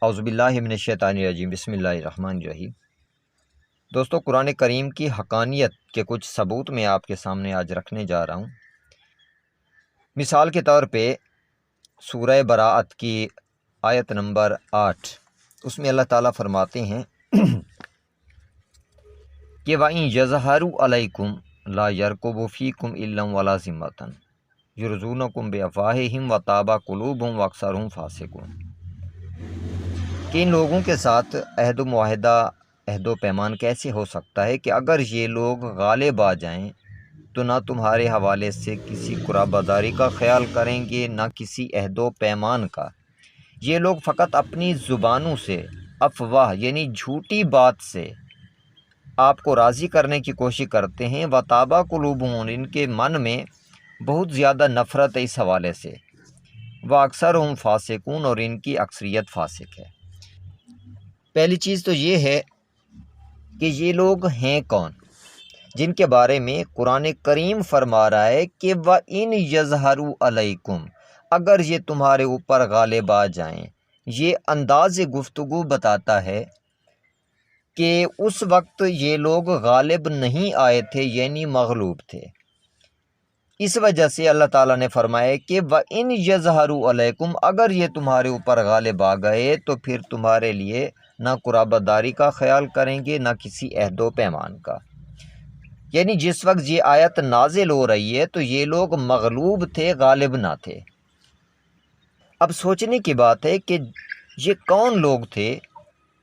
اعوذ باللہ من الشیطان الرجیم، بسم اللہ الرحمن الرحیم۔ دوستو، قرآن کریم کی حقانیت کے کچھ ثبوت میں آپ کے سامنے آج رکھنے جا رہا ہوں۔ مثال کے طور پہ سورہ براءت کی آیت نمبر 8، اس میں اللہ تعالیٰ فرماتے ہیں کہ وَإِن يَظْهَرُوا عَلَيْكُمْ لَا يَرْقُبُوا فِيكُمْ إِلًّا وَلَا ذِمَّةً يُرْضُونَكُمْ بِأَفْوَاهِهِمْ وَتَأْبَىٰ قُلُوبُهُمْ وَأَكْثَرُهُمْ فَاسِقُونَ کہ ان لوگوں کے ساتھ عہد و معاہدہ، عہد و پیمان کیسے ہو سکتا ہے کہ اگر یہ لوگ غالب آ جائیں تو نہ تمہارے حوالے سے کسی قرابہ داری کا خیال کریں گے، نہ کسی عہد و پیمان کا۔ یہ لوگ فقط اپنی زبانوں سے افواہ یعنی جھوٹی بات سے آپ کو راضی کرنے کی کوشش کرتے ہیں۔ وَتَأْبَىٰ قُلُوبُهُمْ، ان کے من میں بہت زیادہ نفرت ہے اس حوالے سے۔ وَأَكْثَرُهُمْ فَاسِقُونَ، اور ان کی اکثریت فاسق ہے۔ پہلی چیز تو یہ ہے کہ یہ لوگ ہیں کون، جن کے بارے میں قرآن کریم فرما رہا ہے کہ وَإِن يَظْهَرُوا عَلَيْكُمْ، اگر یہ تمہارے اوپر غالب آ جائیں۔ یہ انداز گفتگو بتاتا ہے کہ اس وقت یہ لوگ غالب نہیں آئے تھے، یعنی مغلوب تھے۔ اس وجہ سے اللہ تعالیٰ نے فرمایا کہ وَإِن يَظْهَرُوا عَلَيْكُمْ، اگر یہ تمہارے اوپر غالب آ گئے تو پھر تمہارے لیے نہ قرابت داری کا خیال کریں گے، نہ کسی عہد و پیمان کا۔ یعنی جس وقت یہ آیت نازل ہو رہی ہے تو یہ لوگ مغلوب تھے، غالب نہ تھے۔ اب سوچنے کی بات ہے کہ یہ کون لوگ تھے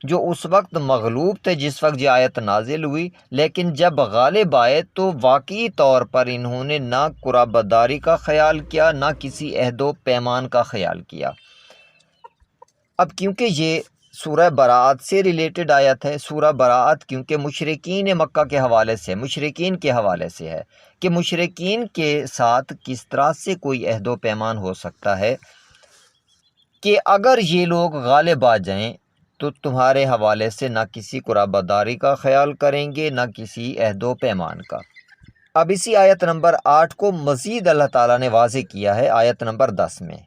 جو اس وقت مغلوب تھے جس وقت یہ آیت نازل ہوئی، لیکن جب غالب آئے تو واقعی طور پر انہوں نے نہ قرابت داری کا خیال کیا، نہ کسی عہد و پیمان کا خیال کیا۔ اب کیونکہ یہ سورہ براءت سے ریلیٹڈ آیت ہے، سورہ براءت کیونکہ مشرکین مکہ کے حوالے سے، مشرکین کے حوالے سے ہے کہ مشرکین کے ساتھ کس طرح سے کوئی عہد و پیمان ہو سکتا ہے کہ اگر یہ لوگ غالب آ جائیں تو تمہارے حوالے سے نہ کسی قرابت داری کا خیال کریں گے، نہ کسی عہد و پیمان کا۔ اب اسی آیت نمبر 8 کو مزید اللہ تعالیٰ نے واضح کیا ہے آیت نمبر 10 میں،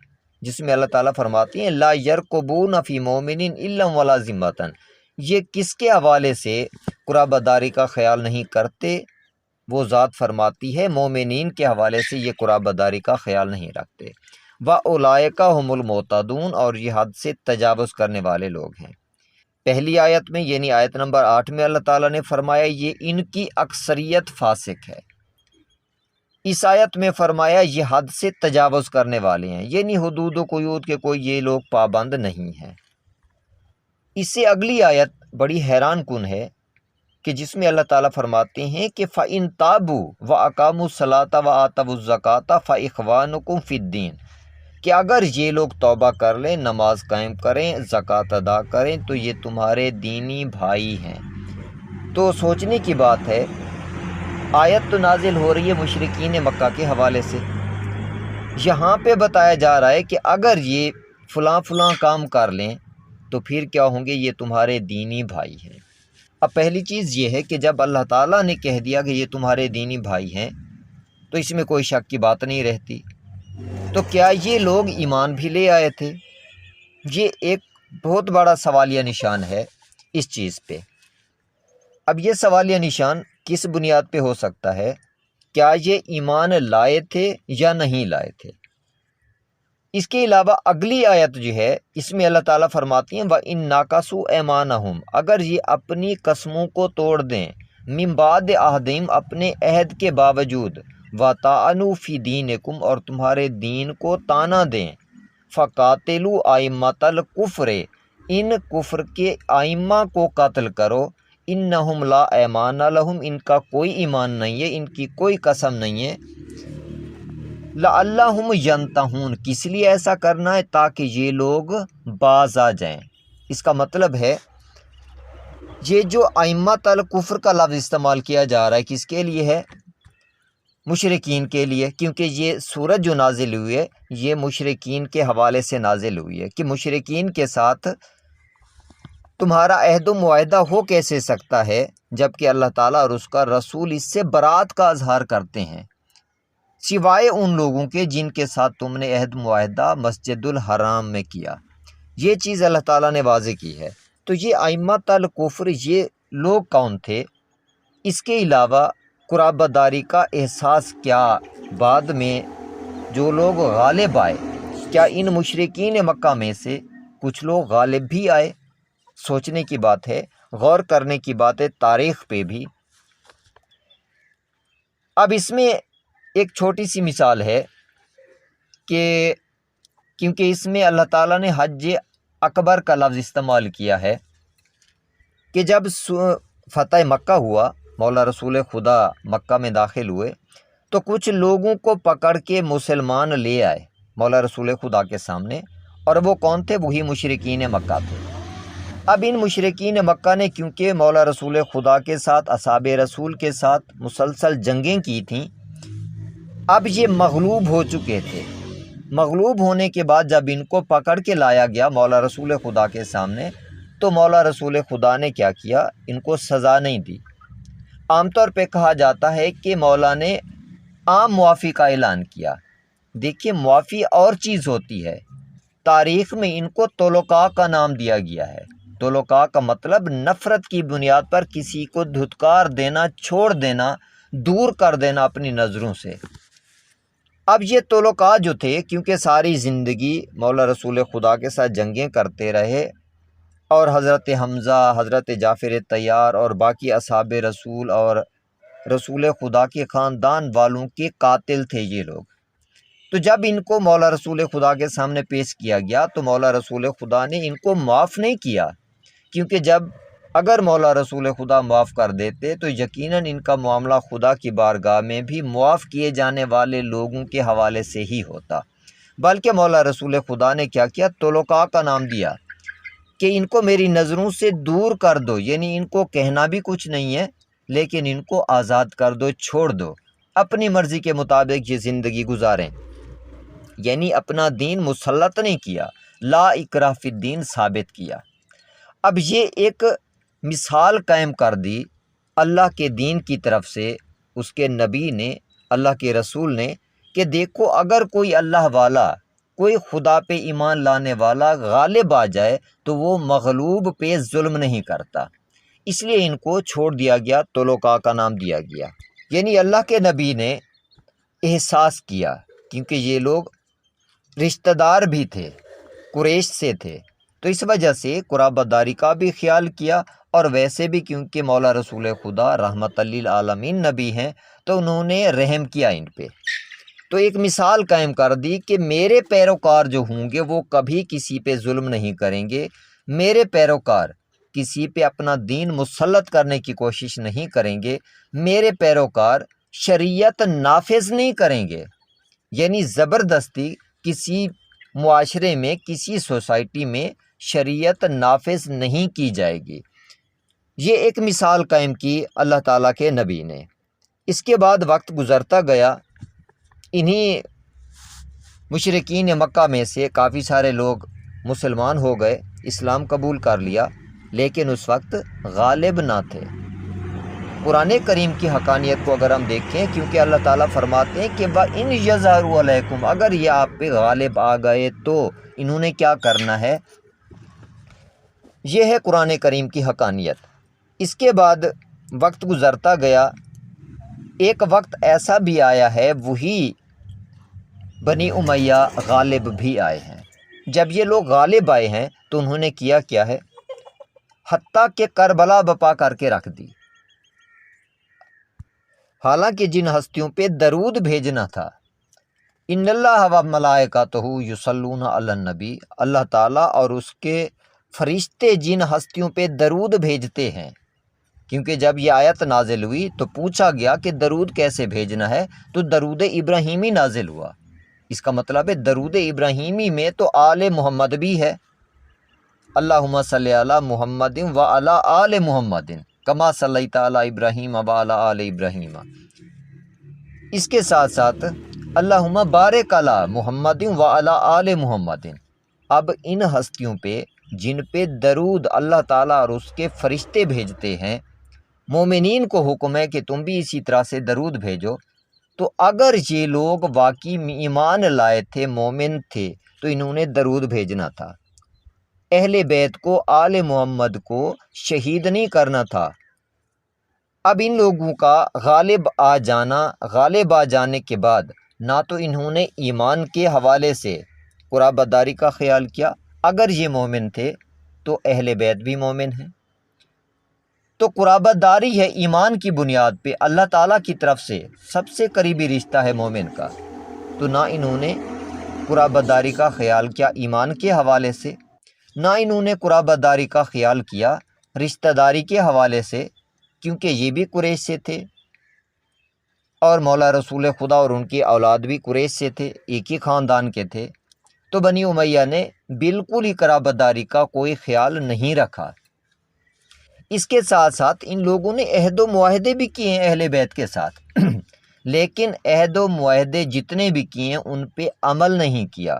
جس میں اللہ تعالیٰ فرماتی ہیں لا یرقبون فی مومن الا ولا ذمۃ، یہ کس کے حوالے سے قرابت داری کا خیال نہیں کرتے؟ وہ ذات فرماتی ہے مومنین کے حوالے سے یہ قرابت داری کا خیال نہیں رکھتے۔ وَأُولَٰئِکَ هُمُ الْمُعْتَدُونَ، اور یہ حد سے تجاوز کرنے والے لوگ ہیں۔ پہلی آیت میں یعنی آیت نمبر 8 میں اللہ تعالیٰ نے فرمایا یہ ان کی اکثریت فاسق ہے۔ اس آیت میں فرمایا یہ حد سے تجاوز کرنے والے ہیں، یعنی حدود و قیود کے کوئی یہ لوگ پابند نہیں ہیں۔ اس سے اگلی آیت بڑی حیران کن ہے کہ جس میں اللہ تعالیٰ فرماتے ہیں کہ فَإِن تَابُوا وَأَقَامُوا الصَّلَاةَ وَآتَوُا الزَّكَاةَ فَإِخْوَانُكُمْ فِي الدِّينِ، کہ اگر یہ لوگ توبہ کر لیں، نماز قائم کریں، زکوٰۃ ادا کریں تو یہ تمہارے دینی بھائی ہیں۔ تو سوچنے کی بات ہے، آیت تو نازل ہو رہی ہے مشرکین مکہ کے حوالے سے، یہاں پہ بتایا جا رہا ہے کہ اگر یہ فلاں فلاں کام کر لیں تو پھر کیا ہوں گے، یہ تمہارے دینی بھائی ہیں۔ اب پہلی چیز یہ ہے کہ جب اللہ تعالیٰ نے کہہ دیا کہ یہ تمہارے دینی بھائی ہیں تو اس میں کوئی شک کی بات نہیں رہتی۔ تو کیا یہ لوگ ایمان بھی لے آئے تھے؟ یہ ایک بہت بڑا سوالیہ نشان ہے اس چیز پہ۔ اب یہ سوالیہ نشان کس بنیاد پہ ہو سکتا ہے؟ کیا یہ ایمان لائے تھے یا نہیں لائے تھے؟ اس کے علاوہ اگلی آیت جو ہے اس میں اللہ تعالیٰ فرماتی ہیں وَإِن نَاقَصُوا أَيْمَانَهُمْ، اگر یہ اپنی قسموں کو توڑ دیں، مِن بَعْدِ عَهْدِهِمْ، اپنے عہد کے باوجود، وَطَعَنُوا فِي دِينِكُمْ، اور تمہارے دین کو طعنہ دیں، فَقَاتِلُوا أَئِمَّةَ الْكُفْرِ، ان کفر کے ائمہ کو قتل کرو، انہم لا ایمان لہم، ان کا کوئی ایمان نہیں ہے، ان کی کوئی قسم نہیں ہے، لعلہم ینتہون، کس لیے ایسا کرنا ہے؟ تاکہ یہ لوگ باز آ جائیں۔ اس کا مطلب ہے یہ جو ائمۃ الکفر کا لفظ استعمال کیا جا رہا ہے کس کے لیے ہے؟ مشرکین کے لیے، کیونکہ یہ سورت جو نازل ہوئی ہے یہ مشرکین کے حوالے سے نازل ہوئی ہے کہ مشرکین کے ساتھ تمہارا عہد و معاہدہ ہو کیسے سکتا ہے جبکہ اللہ تعالیٰ اور اس کا رسول اس سے برات کا اظہار کرتے ہیں، سوائے ان لوگوں کے جن کے ساتھ تم نے عہد معاہدہ مسجد الحرام میں کیا۔ یہ چیز اللہ تعالیٰ نے واضح کی ہے۔ تو یہ ائمۃ الکفر یہ لوگ کون تھے؟ اس کے علاوہ قرابت داری کا احساس کیا بعد میں جو لوگ غالب آئے، کیا ان مشرکین مکہ میں سے کچھ لوگ غالب بھی آئے؟ سوچنے کی بات ہے، غور کرنے کی بات ہے تاریخ پہ بھی۔ اب اس میں ایک چھوٹی سی مثال ہے کہ کیونکہ اس میں اللہ تعالیٰ نے حج اکبر کا لفظ استعمال کیا ہے کہ جب فتح مکہ ہوا، مولا رسول خدا مکہ میں داخل ہوئے تو کچھ لوگوں کو پکڑ کے مسلمان لے آئے مولا رسول خدا کے سامنے، اور وہ کون تھے؟ وہی مشرکین مکہ تھے۔ اب ان مشرکین مکہ نے کیونکہ مولا رسول خدا کے ساتھ، اصحاب رسول کے ساتھ مسلسل جنگیں کی تھیں، اب یہ مغلوب ہو چکے تھے۔ مغلوب ہونے کے بعد جب ان کو پکڑ کے لایا گیا مولا رسول خدا کے سامنے تو مولا رسول خدا نے کیا کیا؟ ان کو سزا نہیں دی۔ عام طور پہ کہا جاتا ہے کہ مولا نے عام معافی کا اعلان کیا۔ دیکھیے، معافی اور چیز ہوتی ہے۔ تاریخ میں ان کو طلقاء کا نام دیا گیا ہے۔ طلقاء کا مطلب نفرت کی بنیاد پر کسی کو دھتکار دینا، چھوڑ دینا، دور کر دینا اپنی نظروں سے۔ اب یہ طلقاء جو تھے، کیونکہ ساری زندگی مولا رسول خدا کے ساتھ جنگیں کرتے رہے اور حضرت حمزہ، حضرت جعفر طیار اور باقی اصحاب رسول اور رسول خدا کے خاندان والوں کے قاتل تھے یہ لوگ، تو جب ان کو مولا رسول خدا کے سامنے پیش کیا گیا تو مولا رسول خدا نے ان کو معاف نہیں کیا، کیونکہ اگر مولا رسول خدا معاف کر دیتے تو یقیناً ان کا معاملہ خدا کی بارگاہ میں بھی معاف کیے جانے والے لوگوں کے حوالے سے ہی ہوتا، بلکہ مولا رسول خدا نے کیا کیا؟ طلقاء کا نام دیا کہ ان کو میری نظروں سے دور کر دو، یعنی ان کو کہنا بھی کچھ نہیں ہے لیکن ان کو آزاد کر دو، چھوڑ دو، اپنی مرضی کے مطابق یہ زندگی گزاریں، یعنی اپنا دین مسلط نہیں کیا، لا اکراہ فی الدین ثابت کیا۔ اب یہ ایک مثال قائم کر دی اللہ کے دین کی طرف سے، اس کے نبی نے، اللہ کے رسول نے، کہ دیکھو اگر کوئی اللہ والا، کوئی خدا پہ ایمان لانے والا غالب آ جائے تو وہ مغلوب پہ ظلم نہیں کرتا، اس لیے ان کو چھوڑ دیا گیا، طلقاء کا نام دیا گیا۔ یعنی اللہ کے نبی نے احساس کیا، کیونکہ یہ لوگ رشتہ دار بھی تھے، قریش سے تھے، تو اس وجہ سے قرابت داری کا بھی خیال کیا، اور ویسے بھی کیونکہ مولا رسول خدا رحمت للعالمین نبی ہیں تو انہوں نے رحم کیا ان پہ۔ تو ایک مثال قائم کر دی کہ میرے پیروکار جو ہوں گے وہ کبھی کسی پہ ظلم نہیں کریں گے، میرے پیروکار کسی پہ اپنا دین مسلط کرنے کی کوشش نہیں کریں گے، میرے پیروکار شریعت نافذ نہیں کریں گے، یعنی زبردستی کسی معاشرے میں، کسی سوسائٹی میں شریعت نافذ نہیں کی جائے گی۔ یہ ایک مثال قائم کی اللہ تعالیٰ کے نبی نے۔ اس کے بعد وقت گزرتا گیا، انہی مشرکین مکہ میں سے کافی سارے لوگ مسلمان ہو گئے، اسلام قبول کر لیا، لیکن اس وقت غالب نہ تھے۔ قرآن کریم کی حقانیت کو اگر ہم دیکھیں، کیونکہ اللہ تعالیٰ فرماتے ہیں کہ وَإِنْ يَظْهَرُوا عَلَيْكُمْ، اگر یہ آپ پہ غالب آ گئے تو انہوں نے کیا کرنا ہے؟ یہ ہے قرآن کریم کی حقانیت۔ اس کے بعد وقت گزرتا گیا، ایک وقت ایسا بھی آیا ہے، وہی بنی امیہ غالب بھی آئے ہیں۔ جب یہ لوگ غالب آئے ہیں تو انہوں نے کیا ہے؟ حتیٰ کہ کربلا بپا کر کے رکھ دی۔ حالانکہ جن ہستیوں پہ درود بھیجنا تھا، ان اللہ و ملائکتہ یصلون علی النبی، اللہ تعالیٰ اور اس کے فرشتے جن ہستیوں پہ درود بھیجتے ہیں، کیونکہ جب یہ آیت نازل ہوئی تو پوچھا گیا کہ درود کیسے بھیجنا ہے، تو درود ابراہیمی نازل ہوا۔ اس کا مطلب ہے درود ابراہیمی میں تو آل محمد بھی ہے، اللہم صلی علی محمد و علی آل محمد کما صلیت علی ابراہیم و علی آل ابراہیم۔ اس کے ساتھ ساتھ اللہم بارک علی محمد و علی آل محمد۔ اب ان ہستیوں پہ جن پہ درود اللہ تعالیٰ اور اس کے فرشتے بھیجتے ہیں، مومنین کو حکم ہے کہ تم بھی اسی طرح سے درود بھیجو، تو اگر یہ لوگ واقعی ایمان لائے تھے، مومن تھے، تو انہوں نے درود بھیجنا تھا۔ اہل بیت کو، آل محمد کو شہید نہیں کرنا تھا۔ اب ان لوگوں کا غالب آ جانے کے بعد نہ تو انہوں نے ایمان کے حوالے سے قرابت داری کا خیال کیا، اگر یہ مومن تھے تو اہل بیت بھی مومن ہیں، تو قرابت داری ہے ایمان کی بنیاد پہ، اللہ تعالیٰ کی طرف سے سب سے قریبی رشتہ ہے مومن کا، تو نہ انہوں نے قرابت داری کا خیال کیا ایمان کے حوالے سے، نہ انہوں نے قرابت داری کا خیال کیا رشتہ داری کے حوالے سے، کیونکہ یہ بھی قریش سے تھے اور مولا رسول خدا اور ان کی اولاد بھی قریش سے تھے، ایک ہی خاندان کے تھے، تو بنی امیہ نے بالکل ہی قرابت داری کا کوئی خیال نہیں رکھا۔ اس کے ساتھ ساتھ ان لوگوں نے عہد و معاہدے بھی کیے ہیں اہل بیت کے ساتھ لیکن عہد و معاہدے جتنے بھی کیے ہیں ان پہ عمل نہیں کیا۔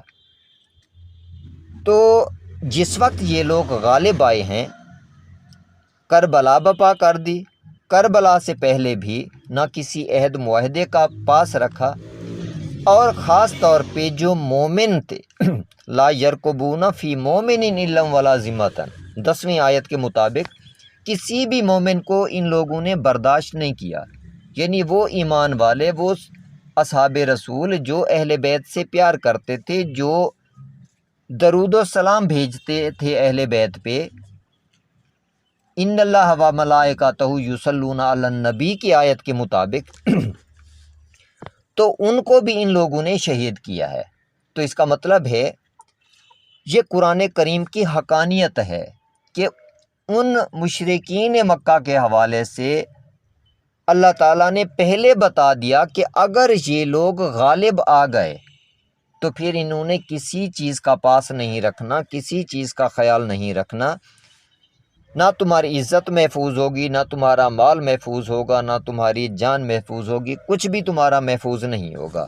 تو جس وقت یہ لوگ غالب آئے ہیں، کربلا بپا کر دی، کربلا سے پہلے بھی نہ کسی عہد معاہدے کا پاس رکھا، اور خاص طور پہ جو مومن تھے لا یرکبون فی مومن الا ولا ذمۃ، 10ویں آیت کے مطابق کسی بھی مومن کو ان لوگوں نے برداشت نہیں کیا، یعنی وہ ایمان والے، وہ اصحاب رسول جو اہل بیت سے پیار کرتے تھے، جو درود و سلام بھیجتے تھے اہل بیت پہ، ان اللہ و ملائکتہ یصلون علی النبی کی آیت کے مطابق تو ان کو بھی ان لوگوں نے شہید کیا ہے۔ تو اس کا مطلب ہے یہ قرآن کریم کی حقانیت ہے کہ ان مشرکین مکہ کے حوالے سے اللہ تعالیٰ نے پہلے بتا دیا کہ اگر یہ لوگ غالب آ گئے تو پھر انہوں نے کسی چیز کا پاس نہیں رکھنا، کسی چیز کا خیال نہیں رکھنا، نہ تمہاری عزت محفوظ ہوگی، نہ تمہارا مال محفوظ ہوگا، نہ تمہاری جان محفوظ ہوگی، کچھ بھی تمہارا محفوظ نہیں ہوگا۔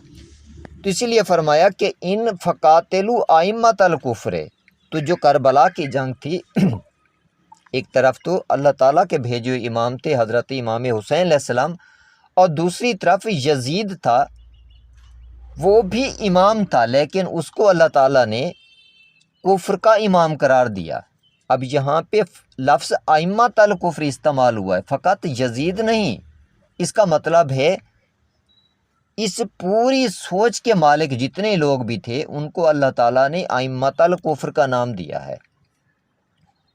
تو اسی لیے فرمایا کہ ان فقاتلوا ائمۃ الکفر، تو جو کربلا کی جنگ تھی ایک طرف تو اللہ تعالیٰ کے بھیجے ہوئے امام تھے حضرت امام حسین علیہ السلام، اور دوسری طرف یزید تھا، وہ بھی امام تھا لیکن اس کو اللہ تعالیٰ نے کفر کا امام قرار دیا۔ اب یہاں پہ لفظ ائمۃ الکفر استعمال ہوا ہے، فقط یزید نہیں، اس کا مطلب ہے اس پوری سوچ کے مالک جتنے لوگ بھی تھے ان کو اللہ تعالیٰ نے ائمۃ الکفر کا نام دیا ہے۔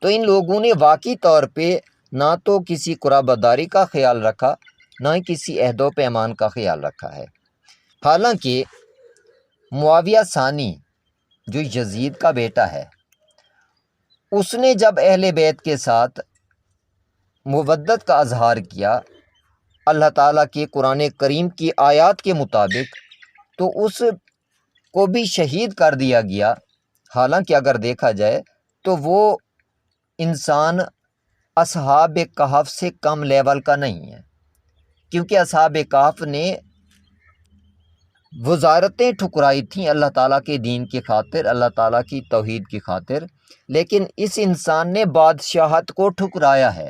تو ان لوگوں نے واقعی طور پہ نہ تو کسی قرابت داری کا خیال رکھا، نہ ہی کسی عہد و پیمان کا خیال رکھا ہے۔ حالانکہ معاویہ ثانی جو یزید کا بیٹا ہے، اس نے جب اہل بیت کے ساتھ مودت کا اظہار کیا اللہ تعالیٰ کے قرآن کریم کی آیات کے مطابق، تو اس کو بھی شہید کر دیا گیا۔ حالانکہ اگر دیکھا جائے تو وہ انسان اصحاب کہف سے کم لیول کا نہیں ہے، کیونکہ اصحاب کہف نے وزارتیں ٹھکرائی تھیں اللہ تعالیٰ کے دین کی خاطر، اللہ تعالیٰ کی توحید کی خاطر، لیکن اس انسان نے بادشاہت کو ٹھکرایا ہے،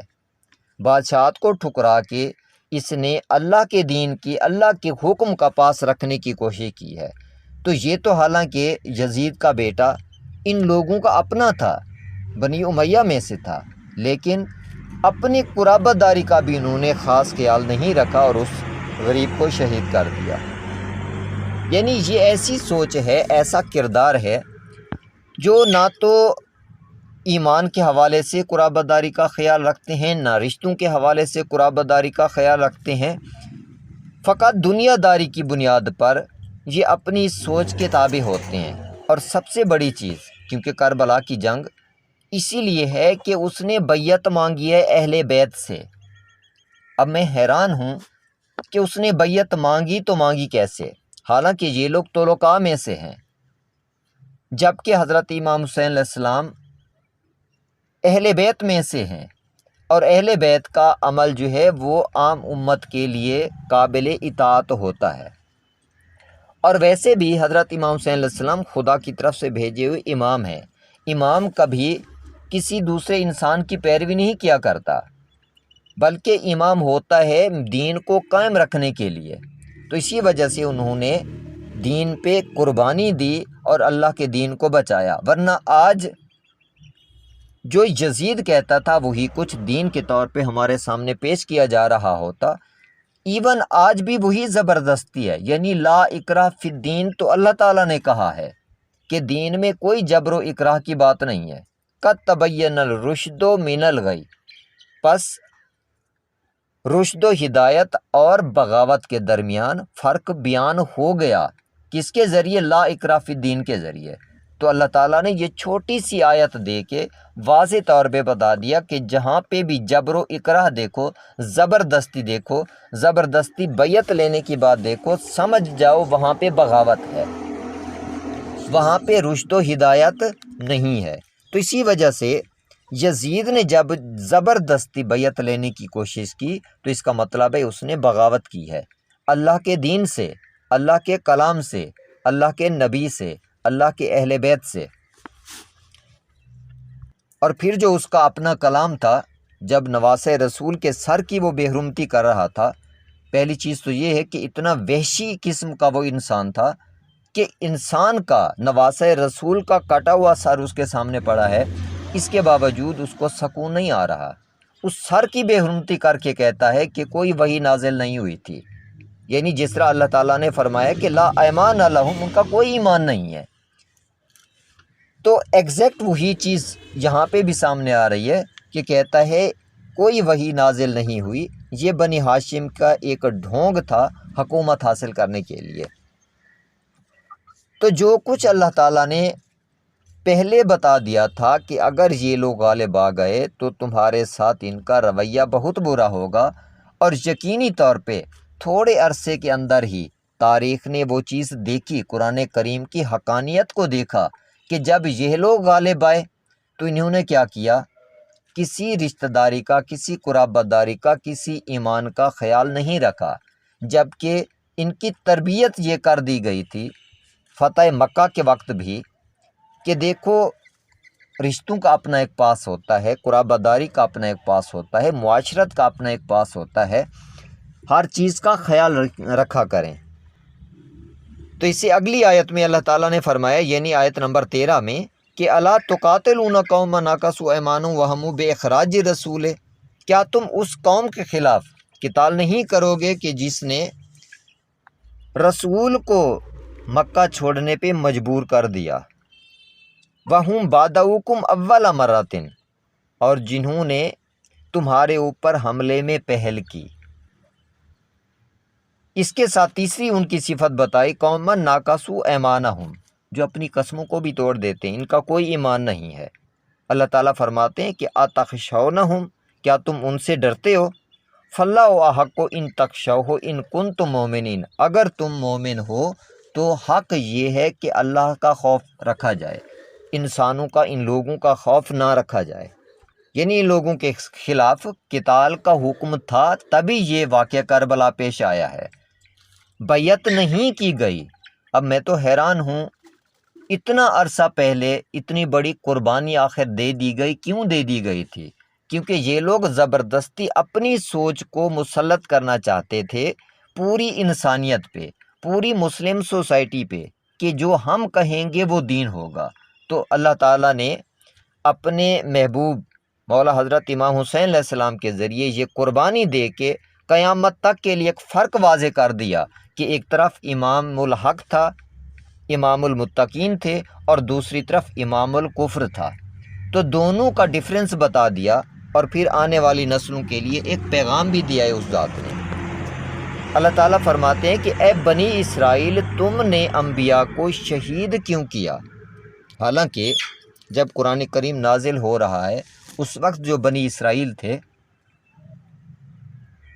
بادشاہت کو ٹھکرا کے اس نے اللہ کے دین کی، اللہ کے حکم کا پاس رکھنے کی کوشش کی ہے۔ تو یہ تو حالانکہ یزید کا بیٹا ان لوگوں کا اپنا تھا، بنی امیہ میں سے تھا، لیکن اپنی قرابت داری کا بھی انہوں نے خاص خیال نہیں رکھا اور اس غریب کو شہید کر دیا۔ یعنی یہ ایسی سوچ ہے، ایسا کردار ہے جو نہ تو ایمان کے حوالے سے قرابت داری کا خیال رکھتے ہیں، نہ رشتوں کے حوالے سے قرابت داری کا خیال رکھتے ہیں، فقط دنیا داری کی بنیاد پر یہ اپنی سوچ کے تابع ہوتے ہیں۔ اور سب سے بڑی چیز، کیونکہ کربلا کی جنگ اسی لیے ہے کہ اس نے بیعت مانگی ہے اہل بیت سے۔ اب میں حیران ہوں کہ اس نے بیعت مانگی تو مانگی کیسے، حالانکہ یہ لوگ طلقاء میں سے ہیں، جبکہ حضرت امام حسین علیہ السلام اہل بیت میں سے ہیں، اور اہل بیت کا عمل جو ہے وہ عام امت کے لیے قابل اطاعت ہوتا ہے۔ اور ویسے بھی حضرت امام حسین علیہ السلام خدا کی طرف سے بھیجے ہوئے امام ہیں۔ امام کبھی کسی دوسرے انسان کی پیروی نہیں کیا کرتا، بلکہ امام ہوتا ہے دین کو قائم رکھنے کے لیے۔ تو اسی وجہ سے انہوں نے دین پہ قربانی دی اور اللہ کے دین کو بچایا، ورنہ آج جو یزید کہتا تھا وہی کچھ دین کے طور پہ ہمارے سامنے پیش کیا جا رہا ہوتا، ایون آج بھی وہی زبردستی ہے، یعنی لا اکراہ فی الدین تو اللہ تعالیٰ نے کہا ہے کہ دین میں کوئی جبر و اکراہ کی بات نہیں ہے۔ قد تبین الرشد من الغی، پس رشد و ہدایت اور بغاوت کے درمیان فرق بیان ہو گیا، کس کے ذریعے؟ لا اکراہ فی الدین کے ذریعے۔ تو اللہ تعالیٰ نے یہ چھوٹی سی آیت دے کے واضح طور پہ بتا دیا کہ جہاں پہ بھی جبر و اکراہ دیکھو، زبردستی دیکھو، زبردستی بیعت لینے کی بات دیکھو، سمجھ جاؤ وہاں پہ بغاوت ہے، وہاں پہ رشد و ہدایت نہیں ہے۔ تو اسی وجہ سے یزید نے جب زبردستی بیعت لینے کی کوشش کی تو اس کا مطلب ہے اس نے بغاوت کی ہے اللہ کے دین سے، اللہ کے کلام سے، اللہ کے نبی سے، اللہ کے اہل بیت سے۔ اور پھر جو اس کا اپنا کلام تھا، جب نواسۂ رسول کے سر کی وہ بے حرمتی کر رہا تھا، پہلی چیز تو یہ ہے کہ اتنا وحشی قسم کا وہ انسان تھا کہ انسان کا، نواسۂ رسول کا کٹا ہوا سر اس کے سامنے پڑا ہے، اس کے باوجود اس کو سکون نہیں آ رہا، اس سر کی بے حرمتی کر کے کہتا ہے کہ کوئی وحی نازل نہیں ہوئی تھی، یعنی جس طرح اللہ تعالیٰ نے فرمایا کہ لا ایمان لہم، ان کا کوئی ایمان نہیں ہے۔ تو ایگزیکٹ وہی چیز یہاں پہ بھی سامنے آ رہی ہے کہ کہتا ہے کوئی وحی نازل نہیں ہوئی، یہ بنی ہاشم کا ایک ڈھونگ تھا حکومت حاصل کرنے کے لیے۔ تو جو کچھ اللہ تعالیٰ نے پہلے بتا دیا تھا کہ اگر یہ لوگ غالب آ گئے تو تمہارے ساتھ ان کا رویہ بہت برا ہوگا، اور یقینی طور پہ تھوڑے عرصے کے اندر ہی تاریخ نے وہ چیز دیکھی، قرآن کریم کی حقانیت کو دیکھا کہ جب یہ لوگ غالب آئے تو انہوں نے کیا کیا؟ کسی رشتہ داری کا، کسی قرابت داری کا، کسی ایمان کا خیال نہیں رکھا، جبکہ ان کی تربیت یہ کر دی گئی تھی فتح مکہ کے وقت بھی کہ دیکھو رشتوں کا اپنا ایک پاس ہوتا ہے، قرابت داری کا اپنا ایک پاس ہوتا ہے، معاشرت کا اپنا ایک پاس ہوتا ہے، ہر چیز کا خیال رکھا کریں۔ تو اس سے اگلی آیت میں اللہ تعالیٰ نے فرمایا، یعنی آیت نمبر 13 میں، کہ الا تقاتلون قوما ناقصوا ایمانهم وهموا باخراج رسول، کیا تم اس قوم کے خلاف قتال نہیں کرو گے کہ جس نے رسول کو مکہ چھوڑنے پہ مجبور کر دیا، وَهُمْ بَادَؤُكُمْ أَوَّلَ مَرَّةٍ، اور جنہوں نے تمہارے اوپر حملے میں پہل کی۔ اس کے ساتھ تیسری ان کی صفت بتائی، قوما ناقصوا ایمانہم، جو اپنی قسموں کو بھی توڑ دیتے ہیں، ان کا کوئی ایمان نہیں ہے۔ اللہ تعالیٰ فرماتے ہیں کہ اتخشونہم، کیا تم ان سے ڈرتے ہو؟ فاللہ احق ان تخشوہ ان کنتم مومنین، اگر تم مومن ہو تو حق یہ ہے کہ اللہ کا خوف رکھا جائے، انسانوں کا، ان لوگوں کا خوف نہ رکھا جائے۔ یعنی ان لوگوں کے خلاف قتال کا حکم تھا، تبھی یہ واقعہ کربلا پیش آیا ہے، بیعت نہیں کی گئی۔ اب میں تو حیران ہوں، اتنا عرصہ پہلے اتنی بڑی قربانی آخر دے دی گئی، کیوں دے دی گئی تھی؟ کیونکہ یہ لوگ زبردستی اپنی سوچ کو مسلط کرنا چاہتے تھے پوری انسانیت پہ، پوری مسلم سوسائٹی پہ، کہ جو ہم کہیں گے وہ دین ہوگا۔ تو اللہ تعالیٰ نے اپنے محبوب مولا حضرت امام حسین علیہ السلام کے ذریعے یہ قربانی دے کے قیامت تک کے لیے ایک فرق واضح کر دیا کہ ایک طرف امام الحق تھا، امام المتقین تھے، اور دوسری طرف امام الکفر تھا۔ تو دونوں کا ڈفرینس بتا دیا، اور پھر آنے والی نسلوں کے لیے ایک پیغام بھی دیا ہے اس ذات نے۔ اللہ تعالیٰ فرماتے ہیں کہ اے بنی اسرائیل، تم نے انبیاء کو شہید کیوں کیا؟ حالانکہ جب قرآن کریم نازل ہو رہا ہے اس وقت جو بنی اسرائیل تھے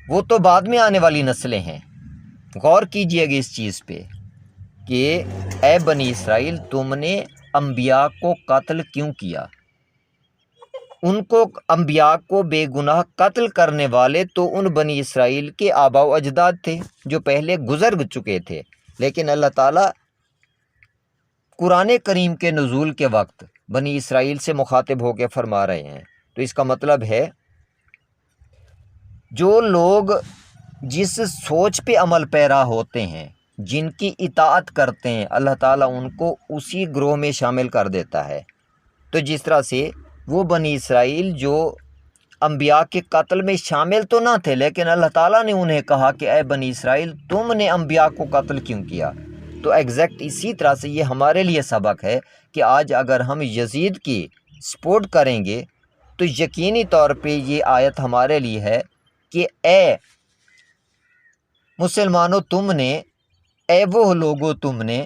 وہ تو بعد میں آنے والی نسلیں ہیں۔ غور کیجئے گا اس چیز پہ کہ اے بنی اسرائیل، تم نے انبیاء کو قتل کیوں کیا؟ ان کو، انبیاء کو بے گناہ قتل کرنے والے تو ان بنی اسرائیل کے آباء و اجداد تھے جو پہلے گزر چکے تھے، لیکن اللہ تعالیٰ قرآن کریم کے نزول کے وقت بنی اسرائیل سے مخاطب ہو کے فرما رہے ہیں۔ تو اس کا مطلب ہے جو لوگ جس سوچ پہ عمل پیرا ہوتے ہیں، جن کی اطاعت کرتے ہیں، اللہ تعالیٰ ان کو اسی گروہ میں شامل کر دیتا ہے۔ تو جس طرح سے وہ بنی اسرائیل جو انبیاء کے قتل میں شامل تو نہ تھے، لیکن اللہ تعالیٰ نے انہیں کہا کہ اے بنی اسرائیل تم نے انبیاء کو قتل کیوں کیا؟ تو ایگزیکٹ اسی طرح سے یہ ہمارے لیے سبق ہے کہ آج اگر ہم یزید کی سپورٹ کریں گے تو یقینی طور پہ یہ آیت ہمارے لیے ہے کہ اے مسلمانوں تم نے، اے وہ لوگوں تم نے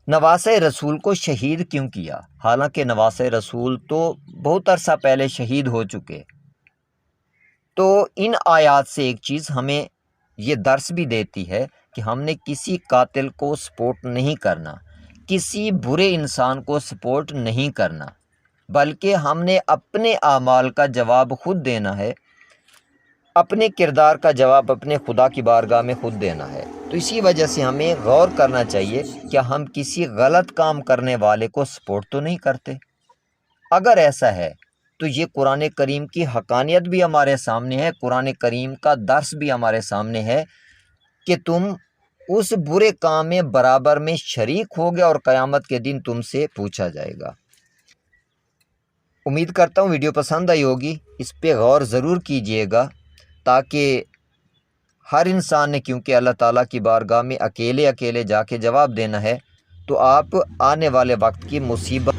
نواسۂ رسول کو شہید کیوں کیا؟ حالانکہ نواسۂ رسول تو بہت عرصہ پہلے شہید ہو چکے۔ تو ان آیات سے ایک چیز ہمیں یہ درس بھی دیتی ہے کہ ہم نے کسی قاتل کو سپورٹ نہیں کرنا، کسی برے انسان کو سپورٹ نہیں کرنا، بلکہ ہم نے اپنے اعمال کا جواب خود دینا ہے، اپنے کردار کا جواب اپنے خدا کی بارگاہ میں خود دینا ہے۔ تو اسی وجہ سے ہمیں غور کرنا چاہیے کہ ہم کسی غلط کام کرنے والے کو سپورٹ تو نہیں کرتے۔ اگر ایسا ہے تو یہ قرآن کریم کی حقانیت بھی ہمارے سامنے ہے، قرآن کریم کا درس بھی ہمارے سامنے ہے کہ تم اس برے کام میں برابر میں شریک ہوگے اور قیامت کے دن تم سے پوچھا جائے گا۔ امید کرتا ہوں ویڈیو پسند آئی ہوگی، اس پہ غور ضرور کیجئے گا، تاکہ ہر انسان نے، کیونکہ اللہ تعالیٰ کی بارگاہ میں اکیلے جا کے جواب دینا ہے، تو آپ آنے والے وقت کی مصیبت